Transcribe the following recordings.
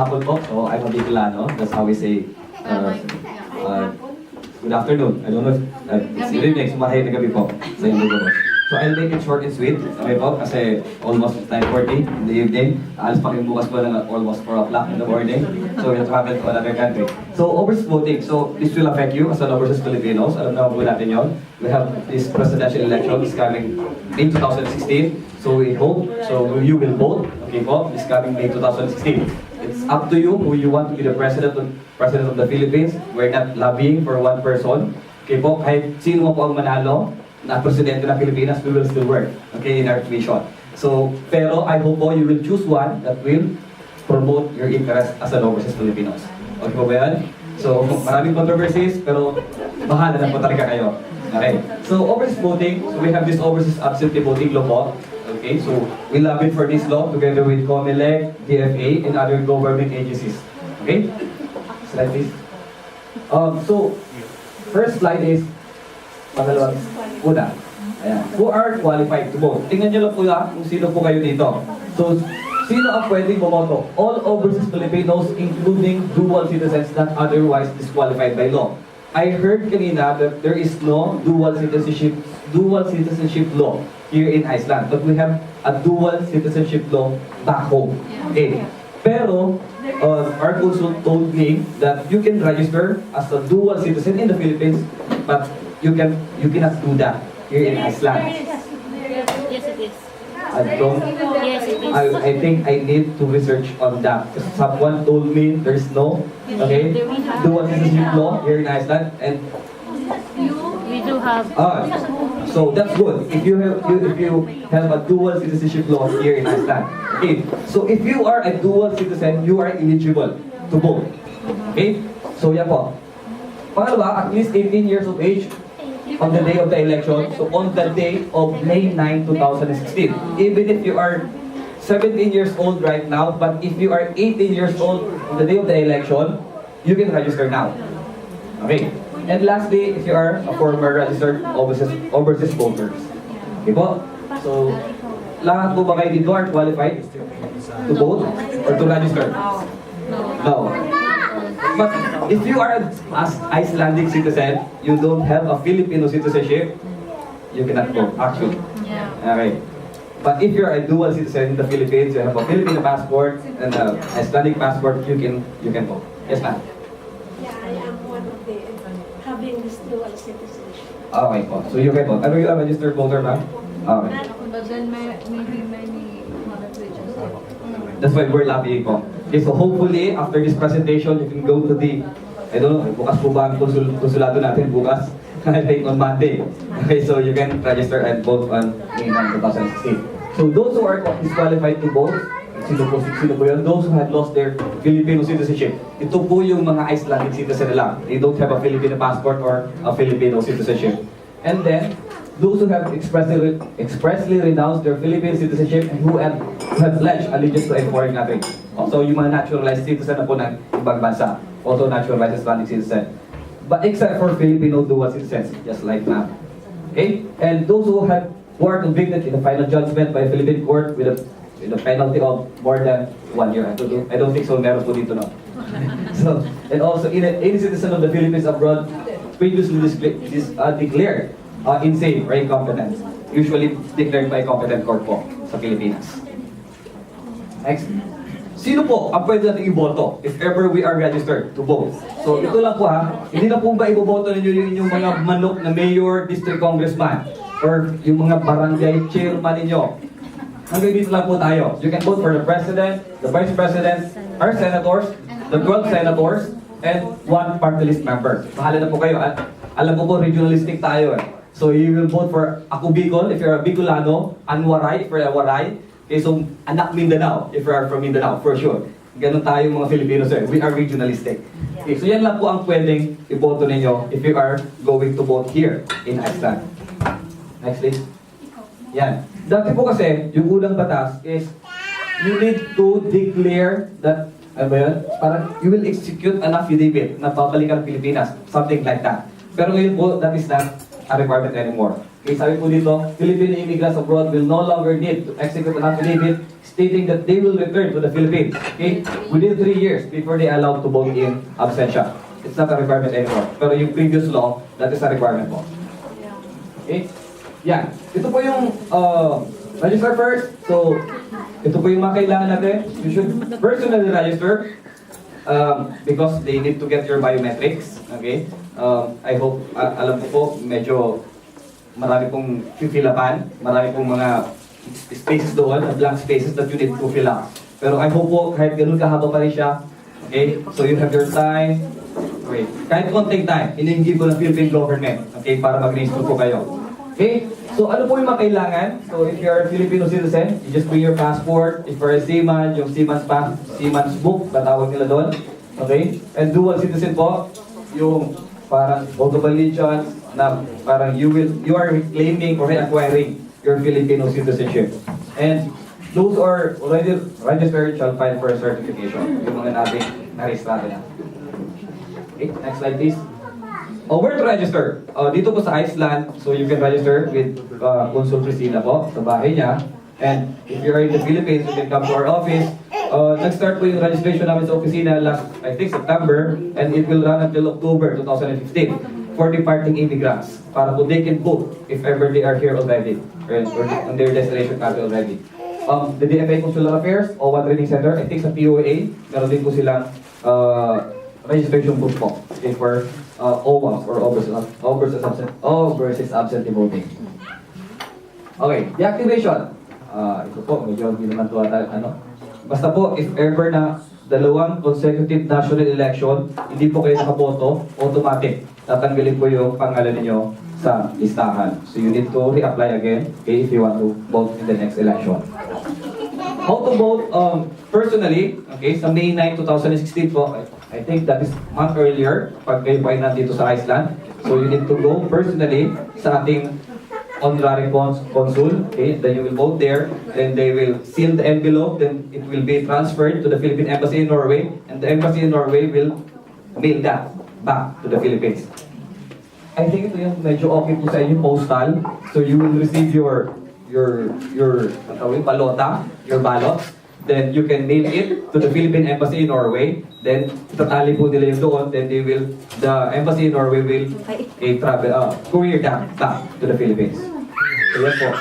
Hapon po, so I'm a Bicolano. That's how we say good afternoon. I don't know if it's good evening, so mahay na gabi po sa inyo po. So I'll make it short and sweet. Okay po, kasi almost 9:40 in the evening. Alas pa rin bukas po na almost 4 o'clock in the morning. So we have traveled to another country. So overseas voting, so this will affect you as an overseas Filipinos. Alam na po natin yun. We have this presidential election is coming May 2016. So we hope, so you will vote. Okay po, this coming May 2016. It's up to you who you want to be the president of the Philippines. We're not lobbying for one person. Okay po, kahit sino mo po ang manalo na presidente ng Pilipinas, we will still work. Okay, in our mission. So, pero I hope po you will choose one that will promote your interest as an overseas Filipinos. Okay po ba yan? So, maraming controversies, pero bahala na po talaga kayo. Okay. So, overseas voting, so we have this overseas absentee voting law po. Okay, so we lobbied for this law together with COMELEC, DFA, and other government agencies. Okay? Slide please. So, first slide is, pangalawang, una. Ayan. Who are qualified to vote? Tingnan nyo lang po kung sino po kayo dito. So, sino ang pwedeng bumoto? All overseas Filipinos, including dual citizens not otherwise disqualified by law. I heard kanina that there is no dual citizenship law here in Iceland, but we have a dual citizenship law back home. Okay. Pero our consul told me that you can register as a dual citizen in the Philippines, but you cannot do that here in Iceland. Yes, it is. I don't. Yes, it is. I think I need to research on that. Someone told me there's no dual citizenship law here in Iceland, and We do have. so that's good. If you have a dual citizenship law here in Iceland. Okay. So if you are a dual citizen, you are eligible to vote. Okay. So yan po. Pangalawa, at least 18 years of age on the day of the election. So on the day of May 9, 2016. Even if you are 17 years old right now, but if you are 18 years old on the day of the election, you can register now. Okay. And lastly, if you are a former registered overseas voters. Okay po? So, lahat po ba kayo dito are qualified to vote or to register? No. But if you are an Icelandic citizen, you don't have a Filipino citizenship, you cannot vote, actually. Okay. But if you're a dual citizen in the Philippines, you have a Filipino passport and an Icelandic passport, you can vote. Yes, ma'am. Yeah, I am one of the having this dual citizenship. Okay po. So you can vote. Are you a registered voter, ma'am? Okay. But then maybe many regions. That's why we're lobbying po. Okay, so hopefully, after this presentation, you can go to the, I don't know, bukas po ba ang konsulado natin bukas? I think on Monday. Okay, so you can register and vote on May 9, 2016. So those who are disqualified to vote, sino po yun? Those who had lost their Filipino citizenship. Ito po yung mga Icelandic citizen nila. They don't have a Filipino passport or a Filipino citizenship. And then, those who have expressly renounced their Philippine citizenship and who have pledged allegiance to a foreign country. Also, yung mga naturalized citizen na po ng ibang bansa. Also naturalized Icelandic citizen. But except for Filipino dual citizens, just like ma'am. Okay? And those who are convicted in the final judgment by a Philippine court with a penalty of more than 1 year. I don't think so. Meron po dito, no? So, and also, any citizen of the Philippines abroad previously declared insane or incompetent. Usually declared by a competent court po sa Pilipinas. Next. Sino po ang pwede natin iboto if ever we are registered to vote? So, ito lang po ha. Hindi na po ba iboboto ninyo yung mga manok na mayor, district congressman, or yung mga barangay chairman ninyo? Hanggang dito lang po tayo. You can vote for the president, the vice president, our senators, the 12 senators, and one party list member. Bahala na po kayo. At alam ko po, regionalistic tayo eh. So you will vote for Ako Bicol if you're a Bicolano, Anwaray if you're a Waray. Okay, so Anak Mindanao if you are from Mindanao, for sure. Ganun tayo mga Filipinos eh. We are regionalistic. Okay, so yan lang po ang pwedeng iboto ninyo if you are going to vote here in Iceland. Next please. Yan. Dati po kasi, yung unang batas is, you need to declare that, ano ba yun? Parang, you will execute an affidavit na babalik ang Pilipinas. Something like that. Pero ngayon po, that is not a requirement anymore. Okay, sabi po dito, Filipino immigrants abroad will no longer need to execute an affidavit stating that they will return to the Philippines, okay, within 3 years before they are allowed to vote in absentia. It's not a requirement anymore. Pero yung previous law, that is a requirement po. Okay? Yan. Ito po yung register first. So, ito po yung mga kailangan natin. You should personally register because they need to get your biometrics. Okay? I hope, alam ko po, medyo marami pong fill-upan, marami pong mga spaces doon, blank spaces that you need to fill up. Pero I hope po, kahit ganun kahaba pa rin siya, okay? So you have your time, okay? Kahit konting time, hinihingi po ng Philippine government, okay? Para mag-register po kayo. Okay? So ano po yung mga kailangan? So if you're a Filipino citizen, you just bring your passport. If you're a seaman, yung seaman's book, batawag nila doon. Okay? And dual citizen po, yung parang vote of allegiance, na parang you are claiming or acquiring your Filipino citizenship. And those are already registered shall file for a certification. Yung mga natin na-registrado na. Okay, next slide please. Where to register? Dito po sa Iceland, so you can register with Consul Priscilla po, sa bahay niya. And if you're in the Philippines, you can come to our office. Nag-start po yung registration namin sa opisina last, I think, September, and it will run until October 2015 for departing immigrants, para po they can vote if ever they are here already, or on their destination country already. The DFA Consular Affairs, O1 Training Center, I think sa POA, meron din po silang registration book po, okay, for OWAS, or overseas absentee voting. Okay, deactivation. Ito po, medyo hindi naman ito basta po, if ever na dalawang consecutive national election, hindi po kayo nakaboto, automatic, tatanggalin po yung pangalan ninyo sa listahan. So you need to reapply again, okay, if you want to vote in the next election. How to vote? Personally, okay, sa May 9, 2016 po, I think that is month earlier, pag kayo pa ay nandito sa Iceland. So you need to go personally sa ating honorary consul, okay, then you will vote there, then they will seal the envelope, then it will be transferred to the Philippine Embassy in Norway, and the Embassy in Norway will mail that back to the Philippines. I think ito yung medyo okay po sa inyo, postal, so you will receive your balota, your ballots, then you can mail it to the Philippine Embassy in Norway, then itatali po nila yung doon, then the Embassy in Norway will courier that back to the Philippines. So yan po.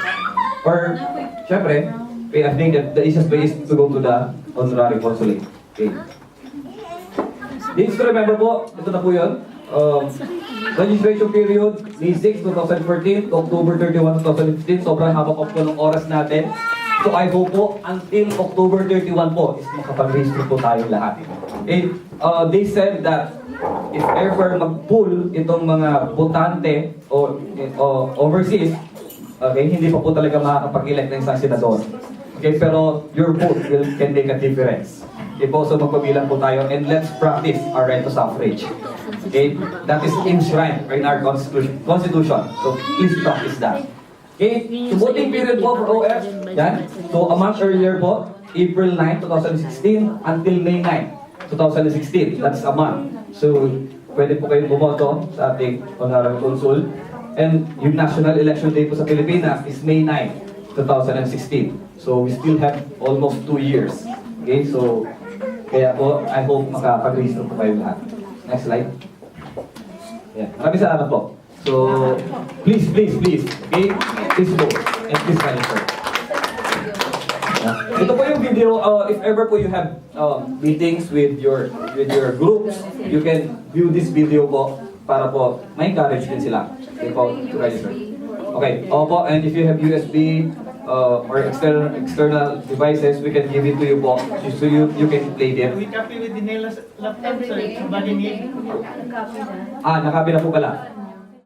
Or, syempre, I think that the easiest way is to go to the honorary consulate. Okay. This to remember po, ito na po yun. Registration period, May 6, 2014 to October 31, 2015. Sobrang haba po ng oras natin. So I hope po, until October 31 po, is makapag-register po tayong lahat. Okay. They said that if ever mag-pull itong mga botante o overseas, okay, hindi pa po talaga makakapag-elect ng isang senador. Okay, pero your vote can make a difference. Okay po, so magpabilang po tayo and let's practice our right to suffrage. Okay, that is enshrined in our constitution. So please practice that. Okay, so voting period po for OF, yan. So a month earlier po, April 9, 2016 until May 9, 2016. That's a month. So pwede po kayong bumoto sa ating honorary consul. And yung national election day po sa Pilipinas is May 9, 2016. So we still have almost 2 years. Okay, so kaya po, I hope makapag-register po kayo lahat. Next slide. Yeah. Maraming salamat po. So, please, okay? Please vote and please register. Yeah. Ito po yung video, if ever po you have meetings with your groups, you can view this video po para po ma-encourage din sila. Okay po, to register. Okay, opo, and if you have USB or external devices, we can give it to you po, so you can play them. We copy with the Nela's laptop, sir. Somebody need? Copy na. Nakabi na po pala.